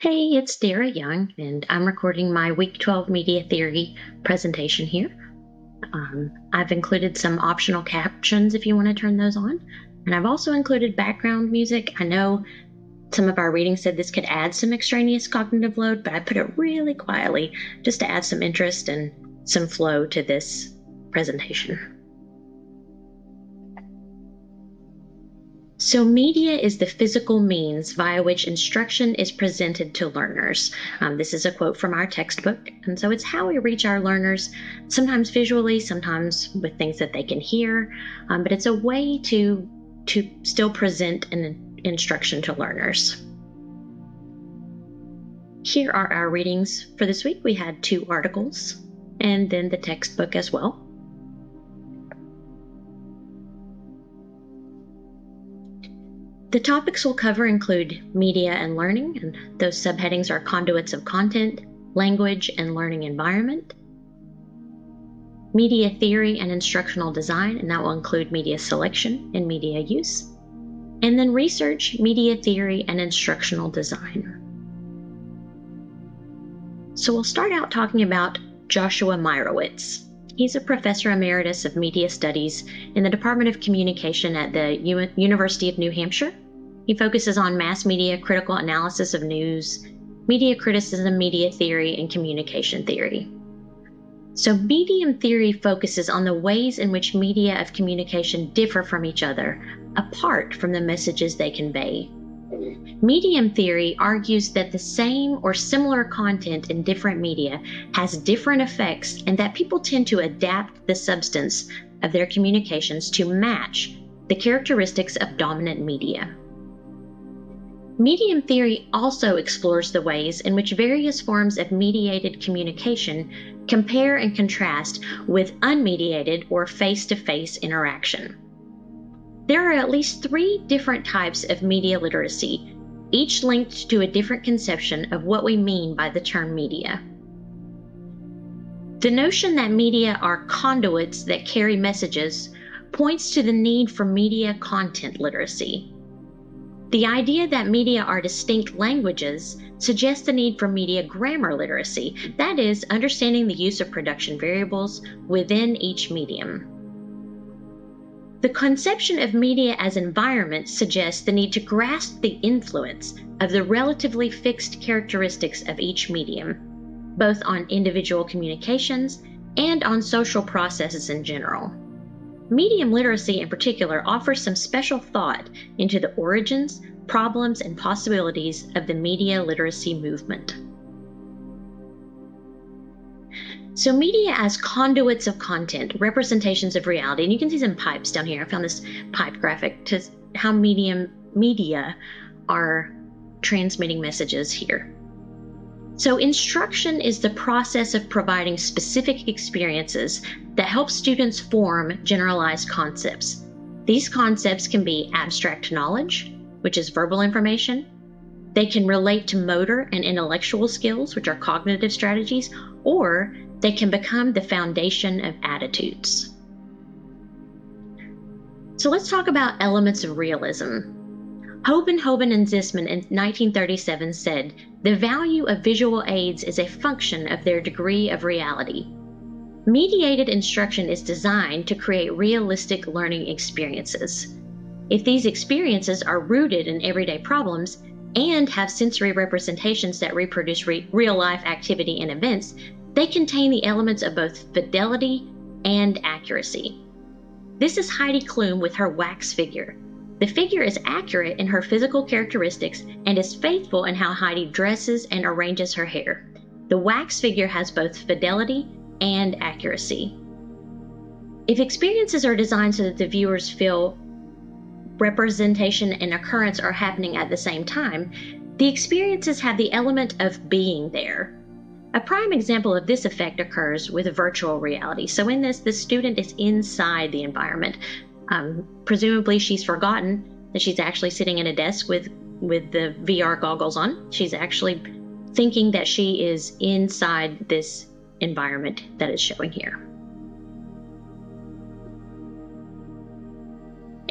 Hey, it's Dara Young, and I'm recording my Week 12 Media Theory presentation here. I've included some optional captions if you want to turn those on, and I've also included background music. I know some of our readings said this could add some extraneous cognitive load, but I put it really quietly just to add some interest and some flow to this presentation. So media is the physical means via which instruction is presented to learners. This is a quote from our textbook, and so it's how we reach our learners, sometimes visually, sometimes with things that they can hear, but it's a way to still present an instruction to learners. Here are our readings for this week. We had 2 articles, and then the textbook as well. The topics we'll cover include media and learning, and those subheadings are conduits of content, language and learning environment, media theory and instructional design, and that will include media selection and media use, and then research, media theory, and instructional design. So we'll start out talking about Joshua Meyrowitz. He's a professor emeritus of media studies in the Department of Communication at the University of New Hampshire. He focuses on mass media, critical analysis of news, media criticism, media theory, and communication theory. So medium theory focuses on the ways in which media of communication differ from each other, apart from the messages they convey. Medium theory argues that the same or similar content in different media has different effects, and that people tend to adapt the substance of their communications to match the characteristics of dominant media. Medium theory also explores the ways in which various forms of mediated communication compare and contrast with unmediated or face-to-face interaction. There are at least 3 different types of media literacy, each linked to a different conception of what we mean by the term media. The notion that media are conduits that carry messages points to the need for media content literacy. The idea that media are distinct languages suggests the need for media grammar literacy, that is, understanding the use of production variables within each medium. The conception of media as environments suggests the need to grasp the influence of the relatively fixed characteristics of each medium, both on individual communications and on social processes in general. Medium literacy in particular offers some special thought into the origins, problems, and possibilities of the media literacy movement. So media as conduits of content, representations of reality, and you can see some pipes down here. I found this pipe graphic to how media are transmitting messages here. So instruction is the process of providing specific experiences that help students form generalized concepts. These concepts can be abstract knowledge, which is verbal information. They can relate to motor and intellectual skills, which are cognitive strategies, or they can become the foundation of attitudes. So let's talk about elements of realism. Hoban and Zisman in 1937 said, "The value of visual aids is a function of their degree of reality." Mediated instruction is designed to create realistic learning experiences. If these experiences are rooted in everyday problems and have sensory representations that reproduce real-life activity and events, they contain the elements of both fidelity and accuracy. This is Heidi Klum with her wax figure. The figure is accurate in her physical characteristics and is faithful in how Heidi dresses and arranges her hair. The wax figure has both fidelity and accuracy. If experiences are designed so that the viewers feel representation and occurrence are happening at the same time, the experiences have the element of being there. A prime example of this effect occurs with virtual reality. So in this, the student is inside the environment. Presumably she's forgotten that she's actually sitting at a desk with the VR goggles on. She's actually thinking that she is inside this environment that is showing here.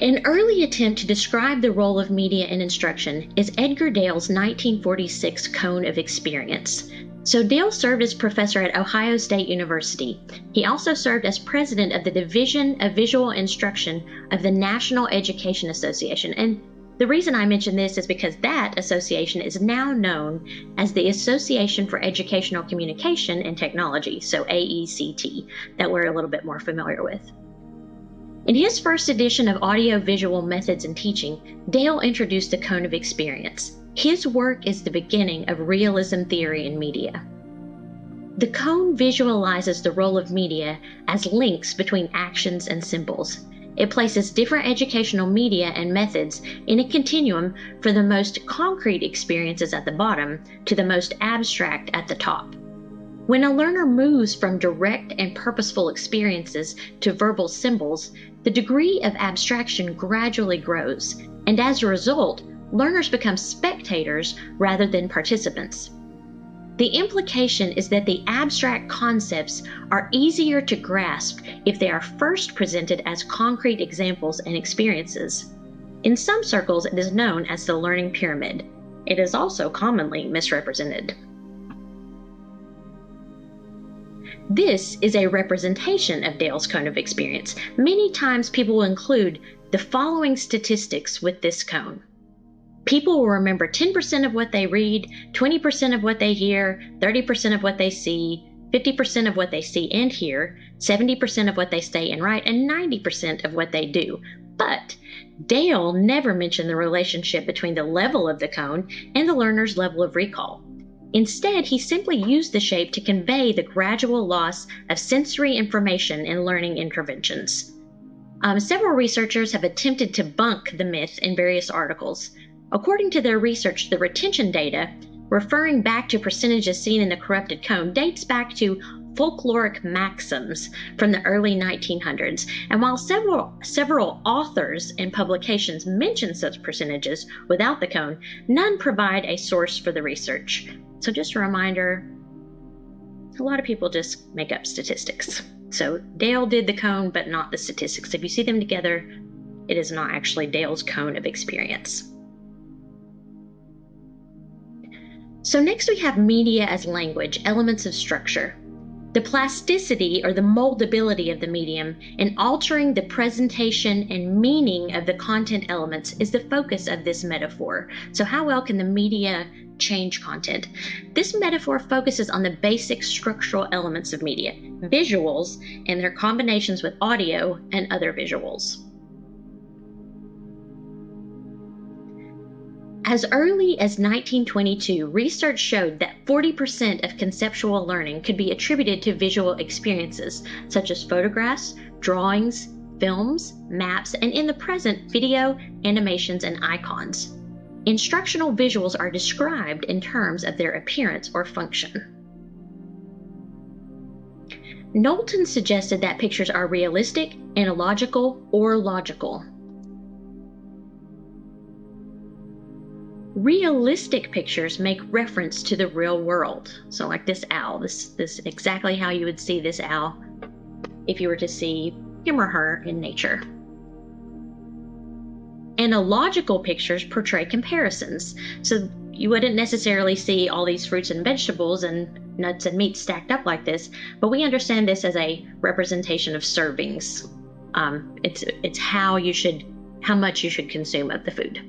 An early attempt to describe the role of media in instruction is Edgar Dale's 1946 Cone of Experience. So Dale served as professor at Ohio State University. He also served as president of the Division of Visual Instruction of the National Education Association. And the reason I mention this is because that association is now known as the Association for Educational Communication and Technology, so AECT, that we're a little bit more familiar with. In his first edition of Audio-Visual Methods in Teaching, Dale introduced the Cone of Experience. His work is the beginning of realism theory in media. The cone visualizes the role of media as links between actions and symbols. It places different educational media and methods in a continuum from the most concrete experiences at the bottom to the most abstract at the top. When a learner moves from direct and purposeful experiences to verbal symbols, the degree of abstraction gradually grows, and as a result, learners become spectators rather than participants. The implication is that the abstract concepts are easier to grasp if they are first presented as concrete examples and experiences. In some circles, it is known as the learning pyramid. It is also commonly misrepresented. This is a representation of Dale's Cone of Experience. Many times people will include the following statistics with this cone. People will remember 10% of what they read, 20% of what they hear, 30% of what they see, 50% of what they see and hear, 70% of what they say and write, and 90% of what they do. But Dale never mentioned the relationship between the level of the cone and the learner's level of recall. Instead, he simply used the shape to convey the gradual loss of sensory information in learning interventions. Several researchers have attempted to debunk the myth in various articles. According to their research, the retention data, referring back to percentages seen in the corrupted cone, dates back to folkloric maxims from the early 1900s. And while several authors and publications mention such percentages without the cone, none provide a source for the research. So just a reminder, a lot of people just make up statistics. So Dale did the cone, but not the statistics. If you see them together, it is not actually Dale's Cone of Experience. So next we have media as language, elements of structure. The plasticity or the moldability of the medium in altering the presentation and meaning of the content elements is the focus of this metaphor. So how well can the media change content? This metaphor focuses on the basic structural elements of media, visuals, and their combinations with audio and other visuals. As early as 1922, research showed that 40% of conceptual learning could be attributed to visual experiences, such as photographs, drawings, films, maps, and in the present, video, animations, and icons. Instructional visuals are described in terms of their appearance or function. Knowlton suggested that pictures are realistic, analogical, or logical. Realistic pictures make reference to the real world. So like this owl, this is exactly how you would see this owl if you were to see him or her in nature. Analogical pictures portray comparisons. So you wouldn't necessarily see all these fruits and vegetables and nuts and meat stacked up like this, but we understand this as a representation of servings. It's how much you should consume of the food.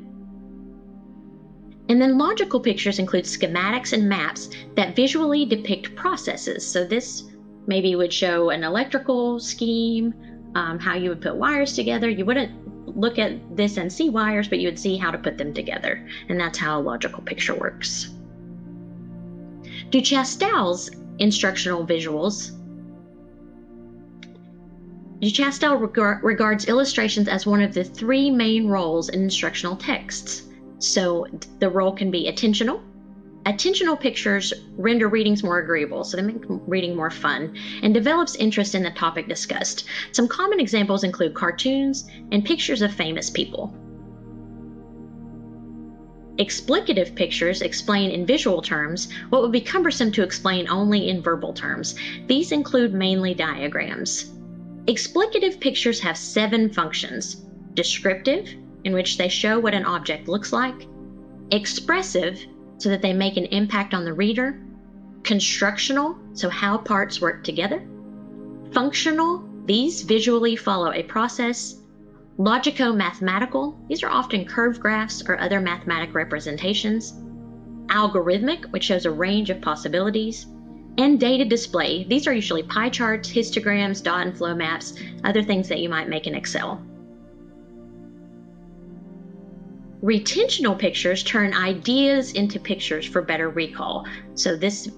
And then logical pictures include schematics and maps that visually depict processes. So this maybe would show an electrical scheme, how you would put wires together. You wouldn't look at this and see wires, but you would see how to put them together. And that's how a logical picture works. Du Chastel's instructional visuals. Du Chastel regards illustrations as one of the three main roles in instructional texts. So the role can be attentional. Attentional pictures render readings more agreeable, so they make reading more fun, and develops interest in the topic discussed. Some common examples include cartoons and pictures of famous people. Explicative pictures explain in visual terms what would be cumbersome to explain only in verbal terms. These include mainly diagrams. Explicative pictures have 7 functions. descriptive, in which they show what an object looks like, expressive, so that they make an impact on the reader, constructional, so how parts work together, functional, these visually follow a process, logico-mathematical, these are often curved graphs or other mathematic representations, algorithmic, which shows a range of possibilities, and data display, these are usually pie charts, histograms, dot and flow maps, other things that you might make in Excel. Retentional pictures turn ideas into pictures for better recall. So this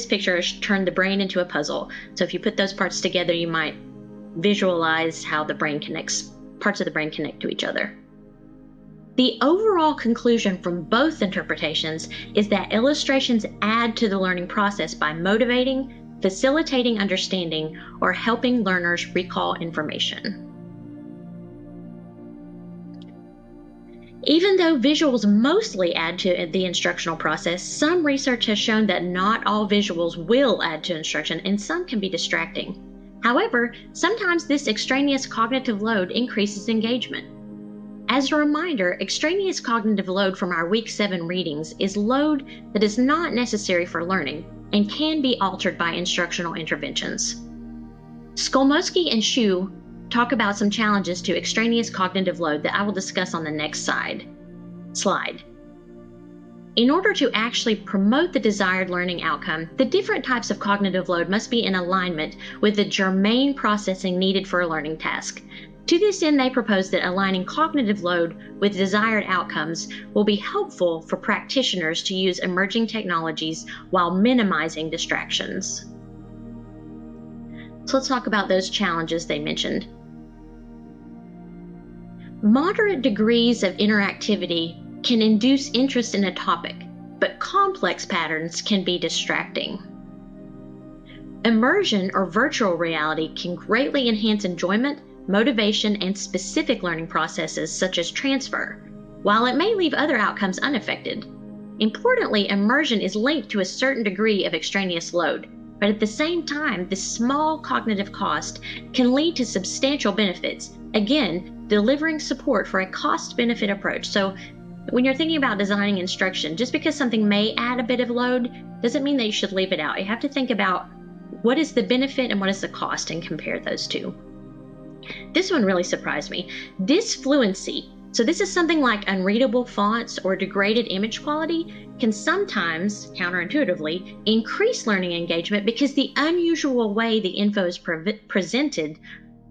picture has turned the brain into a puzzle. So if you put those parts together, you might visualize how parts of the brain connect to each other. The overall conclusion from both interpretations is that illustrations add to the learning process by motivating, facilitating understanding, or helping learners recall information. Even though visuals mostly add to the instructional process, some research has shown that not all visuals will add to instruction, and some can be distracting. However, sometimes this extraneous cognitive load increases engagement. As a reminder, extraneous cognitive load from our Week 7 readings is load that is not necessary for learning and can be altered by instructional interventions. Skolmosky and Shu talk about some challenges to extraneous cognitive load that I will discuss on the next slide. In order to actually promote the desired learning outcome, the different types of cognitive load must be in alignment with the germane processing needed for a learning task. To this end, they propose that aligning cognitive load with desired outcomes will be helpful for practitioners to use emerging technologies while minimizing distractions. So let's talk about those challenges they mentioned. Moderate degrees of interactivity can induce interest in a topic, but complex patterns can be distracting. Immersion or virtual reality can greatly enhance enjoyment, motivation, and specific learning processes such as transfer, while it may leave other outcomes unaffected. Importantly, immersion is linked to a certain degree of extraneous load, but at the same time, this small cognitive cost can lead to substantial benefits, again, delivering support for a cost-benefit approach. So when you're thinking about designing instruction, just because something may add a bit of load doesn't mean that you should leave it out. You have to think about what is the benefit and what is the cost and compare those two. This one really surprised me. Disfluency. So this is something like unreadable fonts or degraded image quality can sometimes, counterintuitively, increase learning engagement because the unusual way the info is presented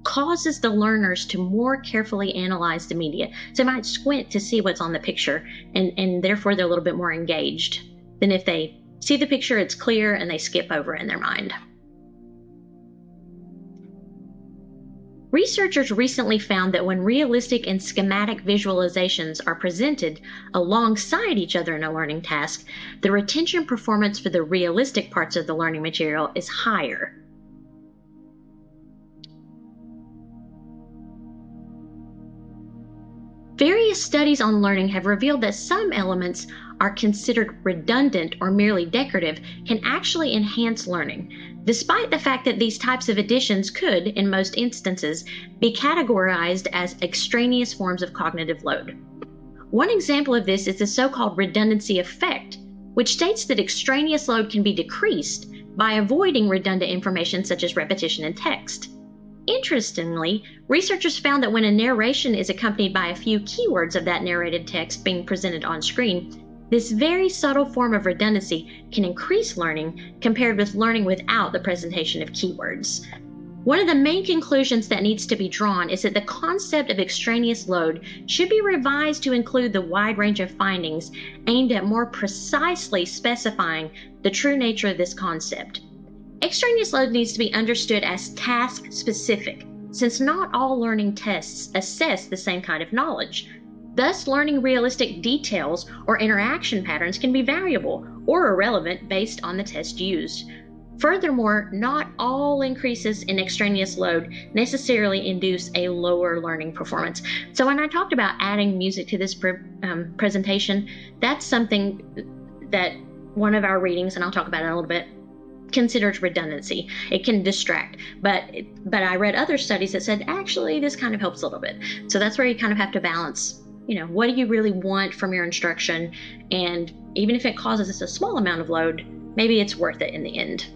causes the learners to more carefully analyze the media. So they might squint to see what's on the picture, and therefore they're a little bit more engaged than if they see the picture, it's clear, and they skip over it in their mind. Researchers recently found that when realistic and schematic visualizations are presented alongside each other in a learning task, the retention performance for the realistic parts of the learning material is higher. Various studies on learning have revealed that some elements are considered redundant or merely decorative can actually enhance learning, despite the fact that these types of additions could, in most instances, be categorized as extraneous forms of cognitive load. One example of this is the so-called redundancy effect, which states that extraneous load can be decreased by avoiding redundant information such as repetition in text. Interestingly, researchers found that when a narration is accompanied by a few keywords of that narrated text being presented on screen, this very subtle form of redundancy can increase learning compared with learning without the presentation of keywords. One of the main conclusions that needs to be drawn is that the concept of extraneous load should be revised to include the wide range of findings aimed at more precisely specifying the true nature of this concept. Extraneous load needs to be understood as task-specific, since not all learning tests assess the same kind of knowledge. Thus, learning realistic details or interaction patterns can be variable or irrelevant based on the test used. Furthermore, not all increases in extraneous load necessarily induce a lower learning performance. So when I talked about adding music to this presentation, that's something that one of our readings, and I'll talk about it in a little bit, considered redundancy. It can distract, but I read other studies that said actually this kind of helps a little bit. So that's where you kind of have to balance, what do you really want from your instruction, and even if it causes us a small amount of load, maybe it's worth it in the end.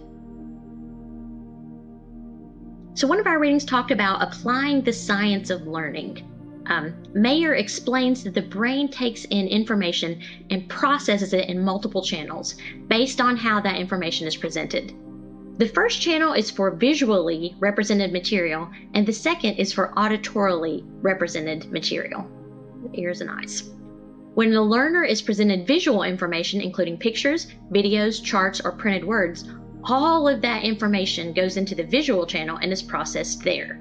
So one of our readings talked about applying the science of learning. Mayer explains that the brain takes in information and processes it in multiple channels based on how that information is presented. The first channel is for visually represented material, and the second is for auditorily represented material, ears and eyes. When the learner is presented visual information, including pictures, videos, charts, or printed words, all of that information goes into the visual channel and is processed there.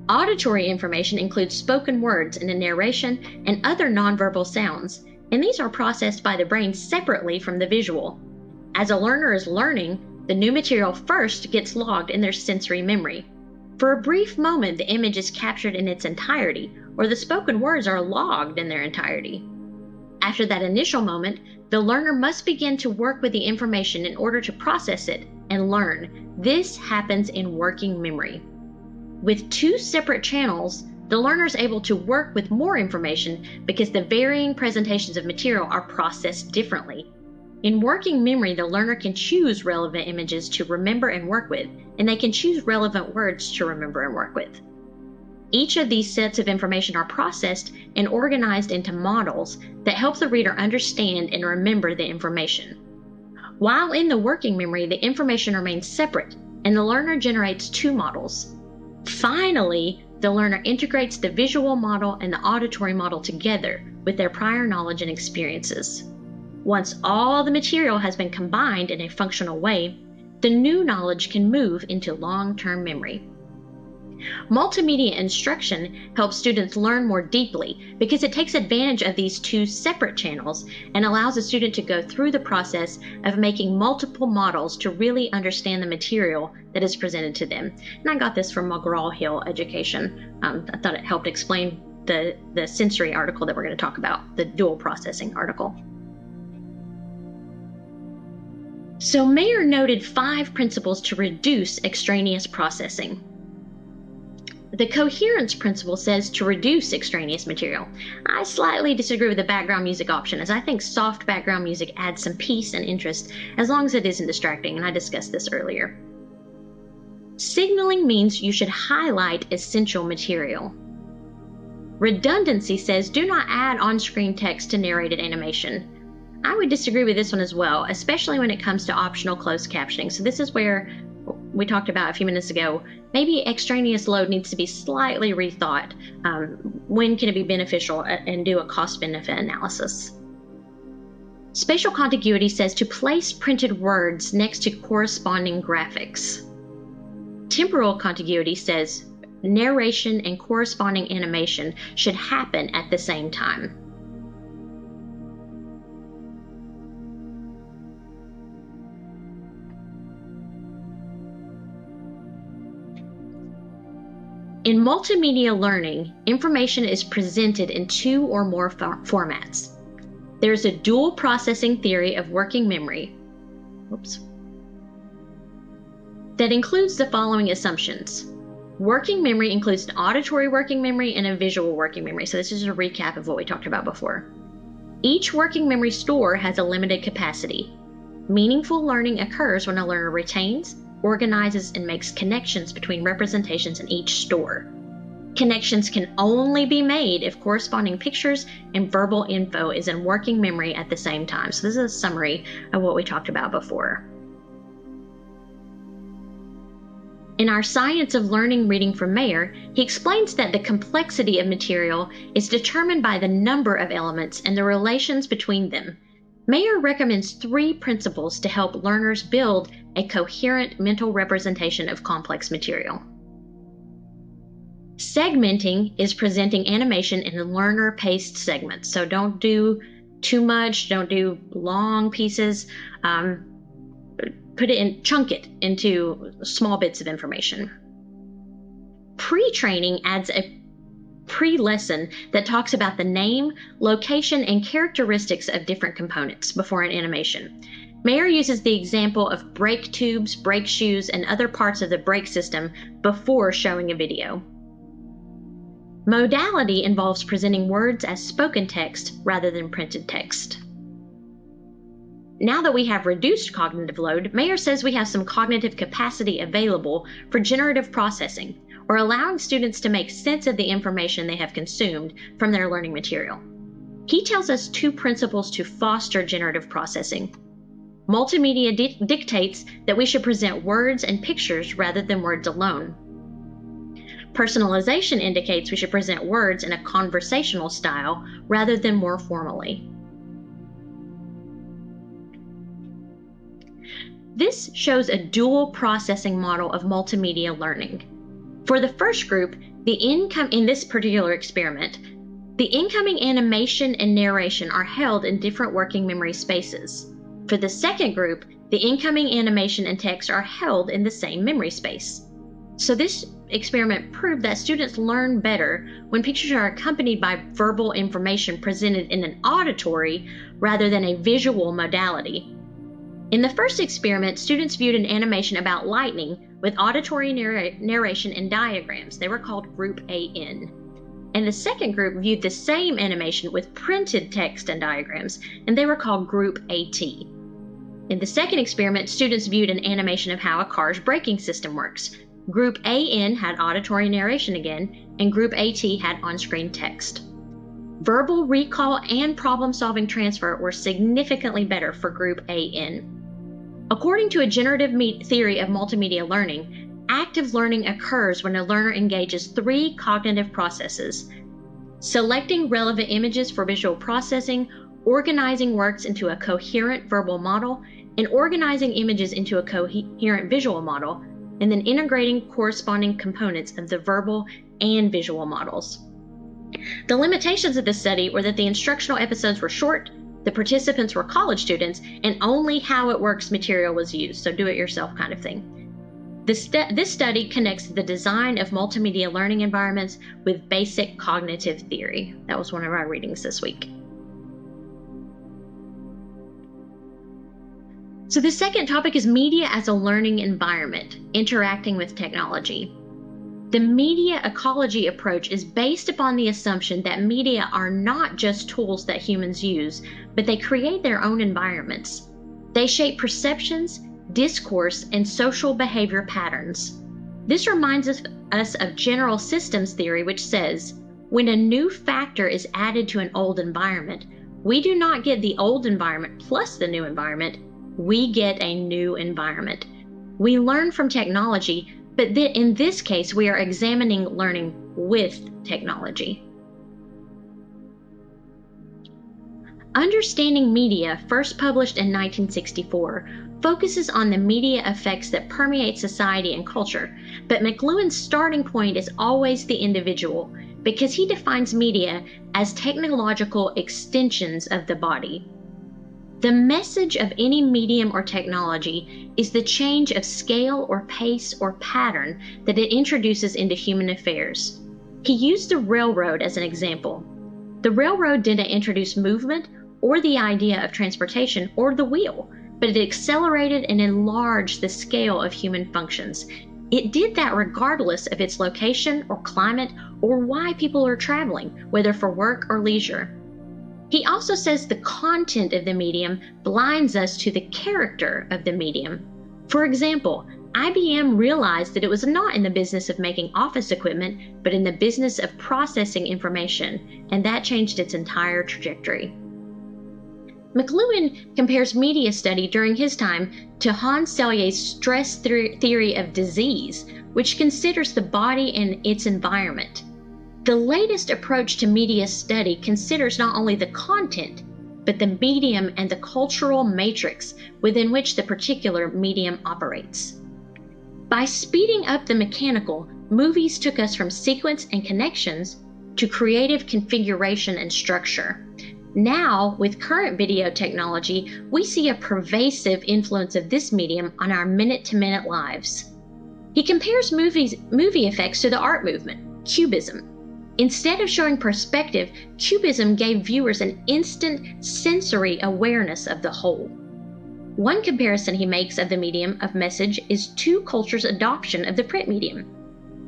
Auditory information includes spoken words in a narration and other nonverbal sounds, and these are processed by the brain separately from the visual. As a learner is learning, the new material first gets logged in their sensory memory. For a brief moment, the image is captured in its entirety, or the spoken words are logged in their entirety. After that initial moment, the learner must begin to work with the information in order to process it and learn. This happens in working memory. With two separate channels, the learner is able to work with more information because the varying presentations of material are processed differently. In working memory, the learner can choose relevant images to remember and work with, and they can choose relevant words to remember and work with. Each of these sets of information are processed and organized into models that help the reader understand and remember the information. While in the working memory, the information remains separate, and the learner generates two models. Finally, the learner integrates the visual model and the auditory model together with their prior knowledge and experiences. Once all the material has been combined in a functional way, the new knowledge can move into long-term memory. Multimedia instruction helps students learn more deeply because it takes advantage of these two separate channels and allows a student to go through the process of making multiple models to really understand the material that is presented to them. And I got this from McGraw-Hill Education. I thought it helped explain the sensory article that we're going to talk about, the dual processing article. So Mayer noted 5 principles to reduce extraneous processing. The coherence principle says to reduce extraneous material. I slightly disagree with the background music option, as I think soft background music adds some peace and interest as long as it isn't distracting, and I discussed this earlier. Signaling means you should highlight essential material. Redundancy says do not add on-screen text to narrated animation. I would disagree with this one as well, especially when it comes to optional closed captioning. So this is where we talked about a few minutes ago, maybe extraneous load needs to be slightly rethought. When can it be beneficial, and do a cost-benefit analysis. Spatial contiguity says to place printed words next to corresponding graphics. Temporal contiguity says narration and corresponding animation should happen at the same time. In multimedia learning, information is presented in 2 or more formats. There's a dual processing theory of working memory that includes the following assumptions. Working memory includes an auditory working memory and a visual working memory. So this is a recap of what we talked about before. Each working memory store has a limited capacity. Meaningful learning occurs when a learner retains, organizes, and makes connections between representations in each store. Connections can only be made if corresponding pictures and verbal info is in working memory at the same time. So this is a summary of what we talked about before. In our Science of Learning reading from Mayer, he explains that the complexity of material is determined by the number of elements and the relations between them. Mayer recommends 3 principles to help learners build a coherent mental representation of complex material. Segmenting is presenting animation in learner-paced segments. So don't do too much, don't do long pieces. Chunk it into small bits of information. Pre-training adds a pre-lesson that talks about the name, location, and characteristics of different components before an animation. Mayer uses the example of brake tubes, brake shoes, and other parts of the brake system before showing a video. Modality involves presenting words as spoken text rather than printed text. Now that we have reduced cognitive load, Mayer says we have some cognitive capacity available for generative processing, or allowing students to make sense of the information they have consumed from their learning material. He tells us two principles to foster generative processing. Multimedia dictates that we should present words and pictures rather than words alone. Personalization indicates we should present words in a conversational style rather than more formally. This shows a dual processing model of multimedia learning. For the first group, in this particular experiment, the incoming animation and narration are held in different working memory spaces. For the second group, the incoming animation and text are held in the same memory space. So this experiment proved that students learn better when pictures are accompanied by verbal information presented in an auditory rather than a visual modality. In the first experiment, students viewed an animation about lightning with auditory narration and diagrams. They were called Group AN. And the second group viewed the same animation with printed text and diagrams, and they were called Group AT. In the second experiment, students viewed an animation of how a car's braking system works. Group AN had auditory narration again, and Group AT had on-screen text. Verbal recall and problem-solving transfer were significantly better for Group AN. According to a generative theory of multimedia learning, active learning occurs when a learner engages three cognitive processes: selecting relevant images for visual processing, organizing words into a coherent verbal model, and organizing images into a coherent visual model, and then integrating corresponding components of the verbal and visual models. The limitations of this study were that the instructional episodes were short, the participants were college students, and only how it works material was used, so do-it-yourself kind of thing. This study connects the design of multimedia learning environments with basic cognitive theory. That was one of our readings this week. So the second topic is media as a learning environment, interacting with technology. The media ecology approach is based upon the assumption that media are not just tools that humans use, but they create their own environments. They shape perceptions, discourse, and social behavior patterns. This reminds us of general systems theory, which says, when a new factor is added to an old environment, we do not get the old environment plus the new environment, we get a new environment. We learn from technology, but in this case, we are examining learning with technology. Understanding Media, first published in 1964, focuses on the media effects that permeate society and culture, but McLuhan's starting point is always the individual, because he defines media as technological extensions of the body. The message of any medium or technology is the change of scale or pace or pattern that it introduces into human affairs. He used the railroad as an example. The railroad didn't introduce movement or the idea of transportation or the wheel, but it accelerated and enlarged the scale of human functions. It did that regardless of its location or climate or why people are traveling, whether for work or leisure. He also says the content of the medium blinds us to the character of the medium. For example, IBM realized that it was not in the business of making office equipment, but in the business of processing information, and that changed its entire trajectory. McLuhan compares media study during his time to Hans Selye's stress theory of disease, which considers the body and its environment. The latest approach to media study considers not only the content, but the medium and the cultural matrix within which the particular medium operates. By speeding up the mechanical, movies took us from sequence and connections to creative configuration and structure. Now, with current video technology, we see a pervasive influence of this medium on our minute-to-minute lives. He compares movie effects to the art movement, Cubism. Instead of showing perspective, Cubism gave viewers an instant sensory awareness of the whole. One comparison he makes of the medium of message is two cultures' adoption of the print medium.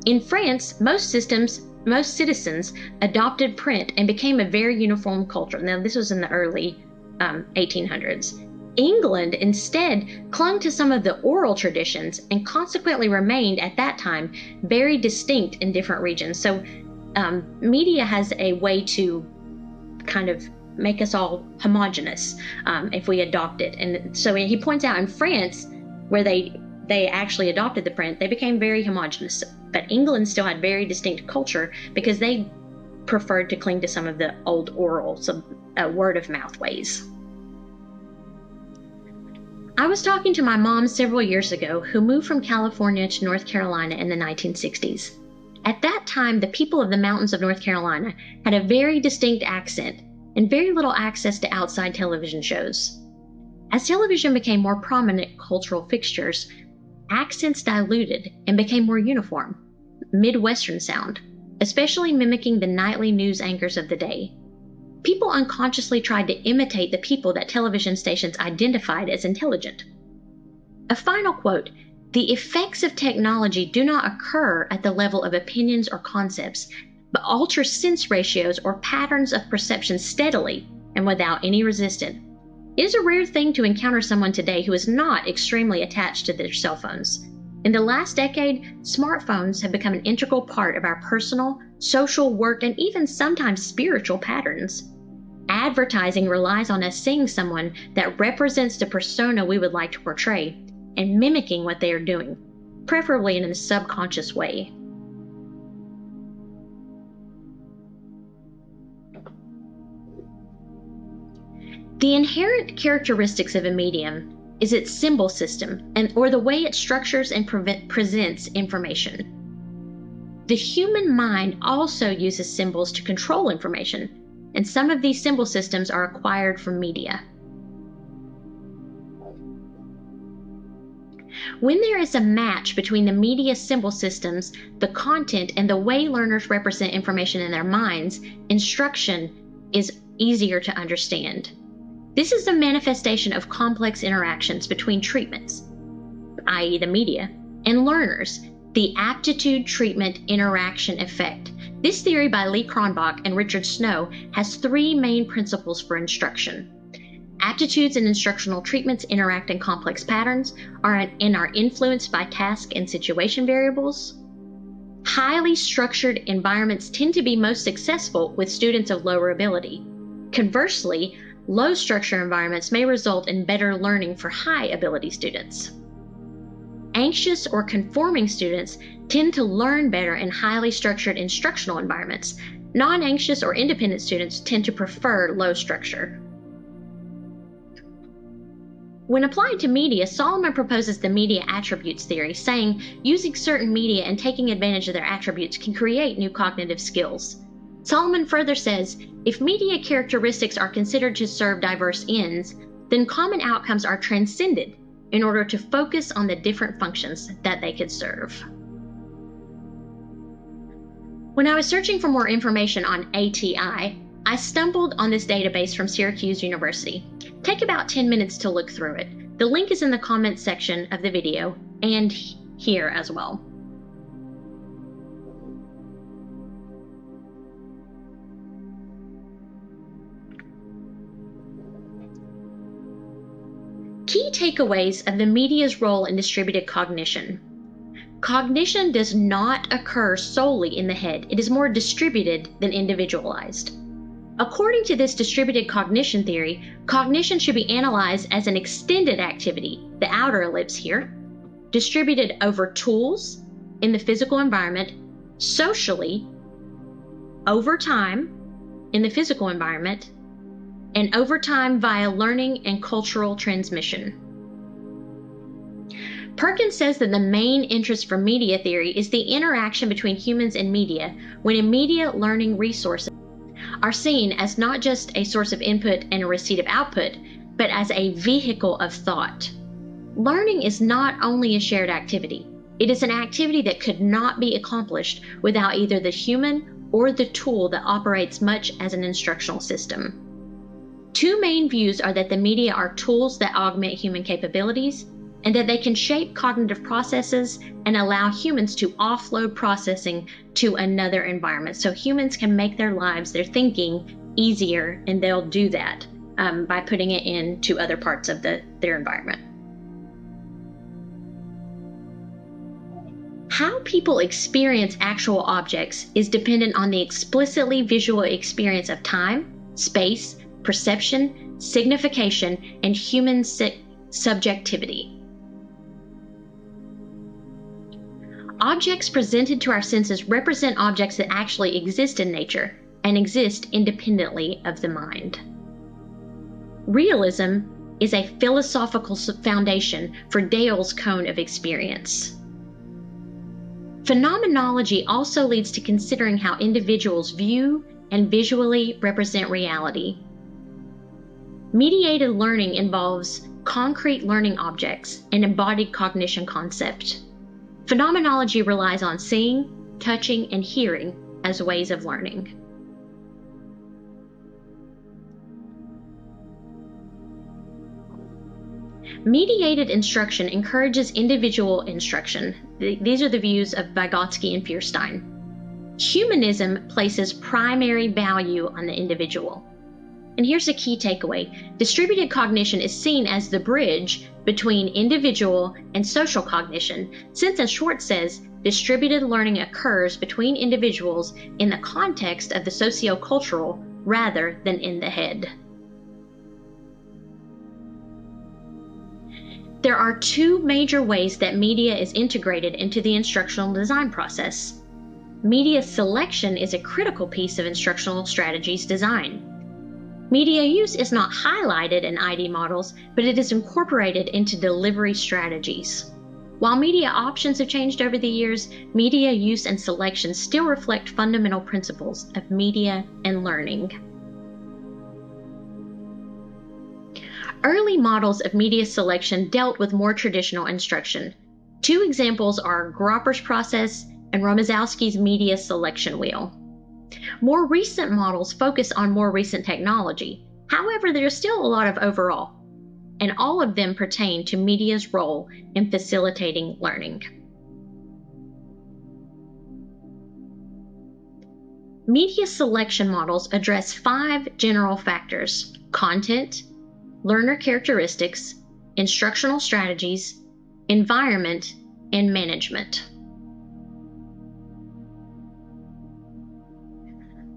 In France, most citizens adopted print and became a very uniform culture. Now, this was in the early 1800s. England instead clung to some of the oral traditions and consequently remained at that time very distinct in different regions. So media has a way to kind of make us all homogenous if we adopt it. And so he points out in France, where they actually adopted the print, they became very homogenous. But England still had very distinct culture because they preferred to cling to some of the old oral, word of mouth ways. I was talking to my mom several years ago who moved from California to North Carolina in the 1960s. At that time, the people of the mountains of North Carolina had a very distinct accent and very little access to outside television shows. As television became more prominent cultural fixtures, accents diluted and became more uniform, Midwestern sound, especially mimicking the nightly news anchors of the day. People unconsciously tried to imitate the people that television stations identified as intelligent. A final quote, "The effects of technology do not occur at the level of opinions or concepts, but alter sense ratios or patterns of perception steadily and without any resistance. It is a rare thing to encounter someone today who is not extremely attached to their cell phones. In the last decade, smartphones have become an integral part of our personal, social, work, and even sometimes spiritual patterns. Advertising relies on us seeing someone that represents the persona we would like to portray and mimicking what they are doing, preferably in a subconscious way." The inherent characteristics of a medium is its symbol system or the way it structures and presents information. The human mind also uses symbols to control information, and some of these symbol systems are acquired from media. When there is a match between the media symbol systems, the content, and the way learners represent information in their minds, instruction is easier to understand. This is a manifestation of complex interactions between treatments, i.e. the media, and learners, the aptitude treatment interaction effect. This theory by Lee Cronbach and Richard Snow has three main principles for instruction. Aptitudes and instructional treatments interact in complex patterns and are influenced by task and situation variables. Highly structured environments tend to be most successful with students of lower ability. Conversely, low structure environments may result in better learning for high ability students. Anxious or conforming students tend to learn better in highly structured instructional environments. Non-anxious or independent students tend to prefer low structure. When applied to media, Solomon proposes the media attributes theory, saying using certain media and taking advantage of their attributes can create new cognitive skills. Solomon further says, if media characteristics are considered to serve diverse ends, then common outcomes are transcended in order to focus on the different functions that they could serve. When I was searching for more information on ATI, I stumbled on this database from Syracuse University. Take about 10 minutes to look through it. The link is in the comments section of the video and here as well. Key takeaways of the media's role in distributed cognition. Cognition does not occur solely in the head. It is more distributed than individualized. According to this distributed cognition theory, cognition should be analyzed as an extended activity, the outer ellipse here, distributed over tools in the physical environment, socially, over time in the physical environment, and over time via learning and cultural transmission. Perkins says that the main interest for media theory is the interaction between humans and media when immediate learning resources are seen as not just a source of input and a receipt of output, but as a vehicle of thought. Learning is not only a shared activity, it is an activity that could not be accomplished without either the human or the tool that operates much as an instructional system. Two main views are that the media are tools that augment human capabilities, and that they can shape cognitive processes and allow humans to offload processing to another environment. So humans can make their lives, their thinking, easier, and they'll do that by putting it into other parts of their environment. How people experience actual objects is dependent on the explicitly visual experience of time, space, perception, signification, and human subjectivity. Objects presented to our senses represent objects that actually exist in nature and exist independently of the mind. Realism is a philosophical foundation for Dale's cone of experience. Phenomenology also leads to considering how individuals view and visually represent reality. Mediated learning involves concrete learning objects and embodied cognition concept. Phenomenology relies on seeing, touching, and hearing as ways of learning. Mediated instruction encourages individual instruction. These are the views of Vygotsky and Fierstein. Humanism places primary value on the individual. And here's a key takeaway. Distributed cognition is seen as the bridge between individual and social cognition, since, as Schwartz says, distributed learning occurs between individuals in the context of the sociocultural rather than in the head. There are two major ways that media is integrated into the instructional design process. Media selection is a critical piece of instructional strategies design. Media use is not highlighted in ID models, but it is incorporated into delivery strategies. While media options have changed over the years, media use and selection still reflect fundamental principles of media and learning. Early models of media selection dealt with more traditional instruction. Two examples are Gropper's process and Romaszowski's media selection wheel. More recent models focus on more recent technology. However, there's still a lot of overall, and all of them pertain to media's role in facilitating learning. Media selection models address 5 general factors: content, learner characteristics, instructional strategies, environment, and management.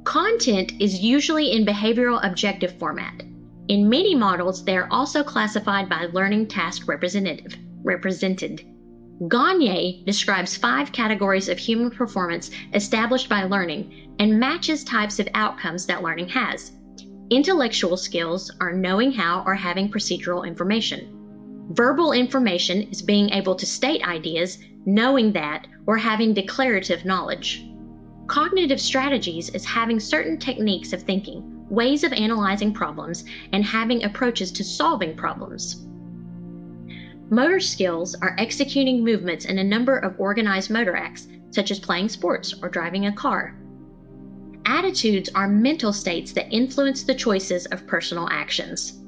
Content is usually in behavioral objective format. In many models, they are also classified by learning task represented. Gagne describes 5 categories of human performance established by learning and matches types of outcomes that learning has. Intellectual skills are knowing how or having procedural information. Verbal information is being able to state ideas, knowing that, or having declarative knowledge. Cognitive strategies is having certain techniques of thinking, ways of analyzing problems, and having approaches to solving problems. Motor skills are executing movements in a number of organized motor acts, such as playing sports or driving a car. Attitudes are mental states that influence the choices of personal actions.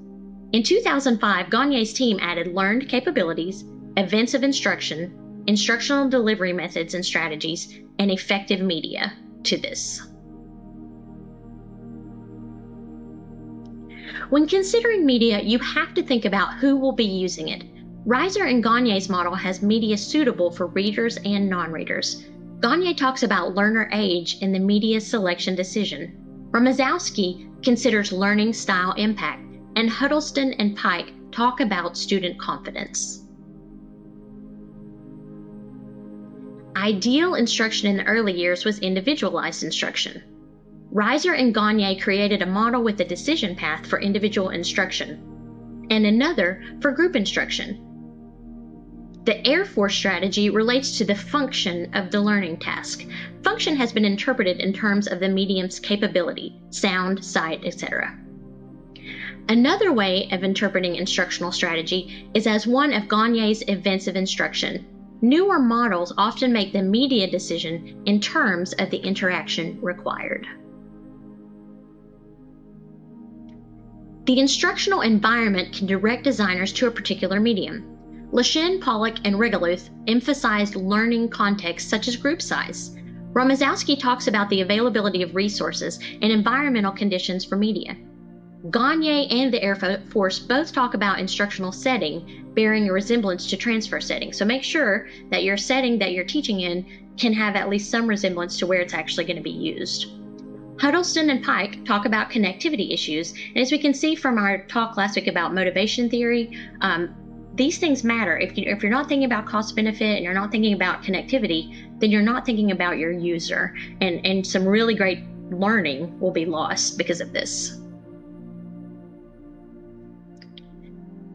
In 2005, Gagne's team added learned capabilities, events of instruction, instructional delivery methods and strategies, and effective media to this. When considering media, you have to think about who will be using it. Reiser and Gagne's model has media suitable for readers and non-readers. Gagne talks about learner age in the media selection decision. Romaszowski considers learning style impact, and Huddleston and Pike talk about student confidence. Ideal instruction in the early years was individualized instruction. Reiser and Gagne created a model with a decision path for individual instruction, and another for group instruction. The Air Force strategy relates to the function of the learning task. Function has been interpreted in terms of the medium's capability, sound, sight, etc. Another way of interpreting instructional strategy is as one of Gagne's events of instruction. Newer models often make the media decision in terms of the interaction required. The instructional environment can direct designers to a particular medium. Lashin, Pollock, and Rigoluth emphasized learning contexts such as group size. Romazowski talks about the availability of resources and environmental conditions for media. Gagne and the Air Force both talk about instructional setting bearing a resemblance to transfer setting. So make sure that your setting that you're teaching in can have at least some resemblance to where it's actually going to be used. Huddleston and Pike talk about connectivity issues, and as we can see from our talk last week about motivation theory, these things matter. If you're not thinking about cost benefit and you're not thinking about connectivity, then you're not thinking about your user, and some really great learning will be lost because of this.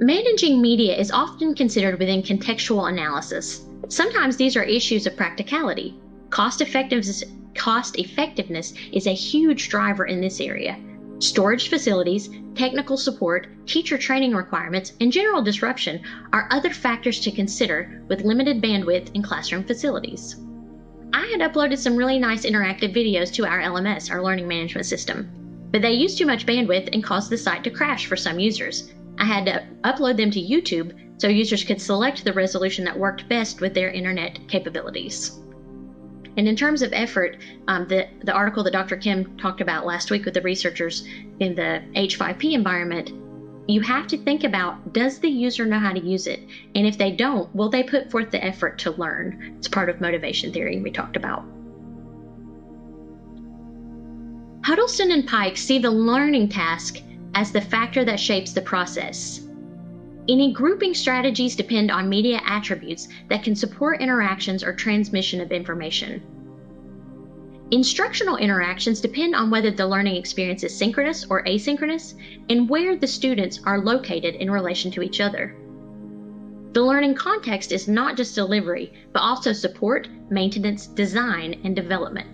Managing media is often considered within contextual analysis. Sometimes these are issues of practicality. Cost effectiveness is a huge driver in this area. Storage facilities, technical support, teacher training requirements, and general disruption are other factors to consider with limited bandwidth in classroom facilities. I had uploaded some really nice interactive videos to our LMS, our learning management system, but they used too much bandwidth and caused the site to crash for some users. I had to upload them to YouTube so users could select the resolution that worked best with their internet capabilities. And in terms of effort, the article that Dr. Kim talked about last week with the researchers in the H5P environment, you have to think about, does the user know how to use it? And if they don't, will they put forth the effort to learn? It's part of motivation theory we talked about. Huddleston and Pike see the learning task as the factor that shapes the process. Any grouping strategies depend on media attributes that can support interactions or transmission of information. Instructional interactions depend on whether the learning experience is synchronous or asynchronous and where the students are located in relation to each other. The learning context is not just delivery, but also support, maintenance, design, and development.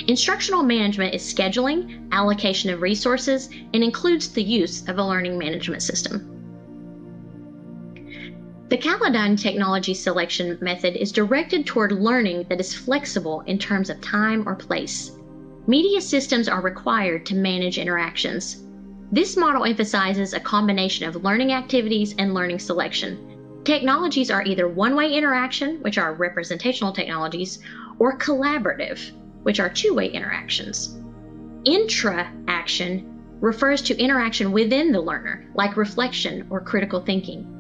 Instructional management is scheduling, allocation of resources, and includes the use of a learning management system. The Callodine technology selection method is directed toward learning that is flexible in terms of time or place. Media systems are required to manage interactions. This model emphasizes a combination of learning activities and learning selection. Technologies are either one-way interaction, which are representational technologies, or collaborative, which are two-way interactions. Intra-action refers to interaction within the learner, like reflection or critical thinking.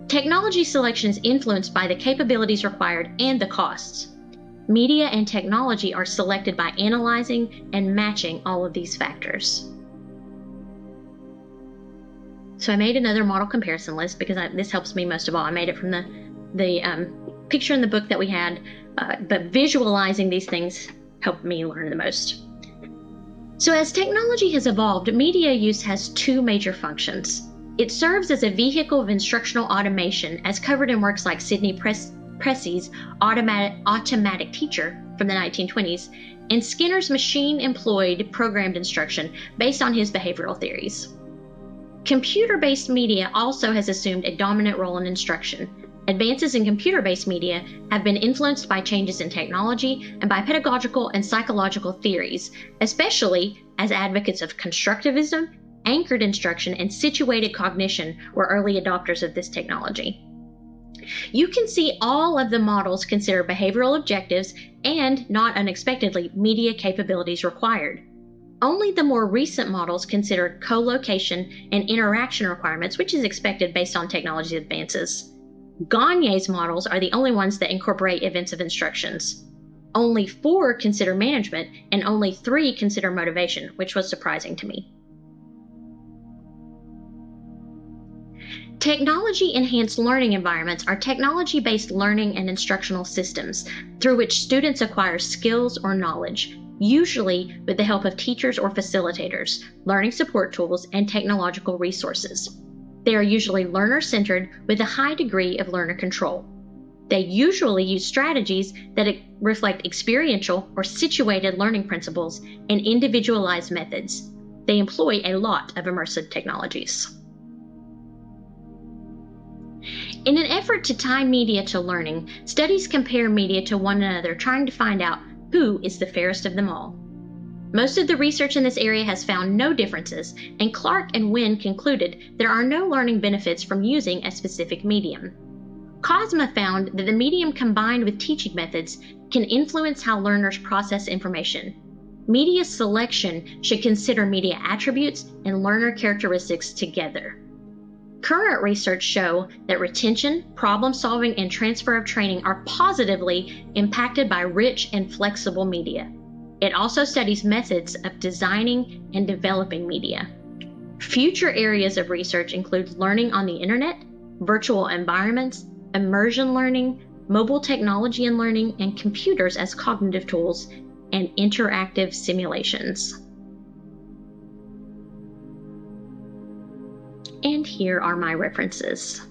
Technology selection is influenced by the capabilities required and the costs. Media and technology are selected by analyzing and matching all of these factors. So I made another model comparison list because this helps me most of all. I made it from the picture in the book that we had, but visualizing these things helped me learn the most. So as technology has evolved, media use has two major functions. It serves as a vehicle of instructional automation, as covered in works like Sidney Pressy's Automatic Teacher from the 1920s, and Skinner's machine-employed programmed instruction based on his behavioral theories. Computer-based media also has assumed a dominant role in instruction. Advances in computer-based media have been influenced by changes in technology and by pedagogical and psychological theories, especially as advocates of constructivism, anchored instruction, and situated cognition were early adopters of this technology. You can see all of the models consider behavioral objectives and, not unexpectedly, media capabilities required. Only the more recent models consider co-location and interaction requirements, which is expected based on technology advances. Gagne's models are the only ones that incorporate events of instructions. Only 4 consider management, and only 3 consider motivation, which was surprising to me. Technology-enhanced learning environments are technology-based learning and instructional systems through which students acquire skills or knowledge, usually with the help of teachers or facilitators, learning support tools, and technological resources. They are usually learner-centered with a high degree of learner control. They usually use strategies that reflect experiential or situated learning principles and individualized methods. They employ a lot of immersive technologies. In an effort to tie media to learning, studies compare media to one another, trying to find out who is the fairest of them all. Most of the research in this area has found no differences, and Clark and Wynn concluded there are no learning benefits from using a specific medium. Cosma found that the medium combined with teaching methods can influence how learners process information. Media selection should consider media attributes and learner characteristics together. Current research show that retention, problem solving, and transfer of training are positively impacted by rich and flexible media. It also studies methods of designing and developing media. Future areas of research include learning on the internet, virtual environments, immersion learning, mobile technology and learning, and computers as cognitive tools, and interactive simulations. And here are my references.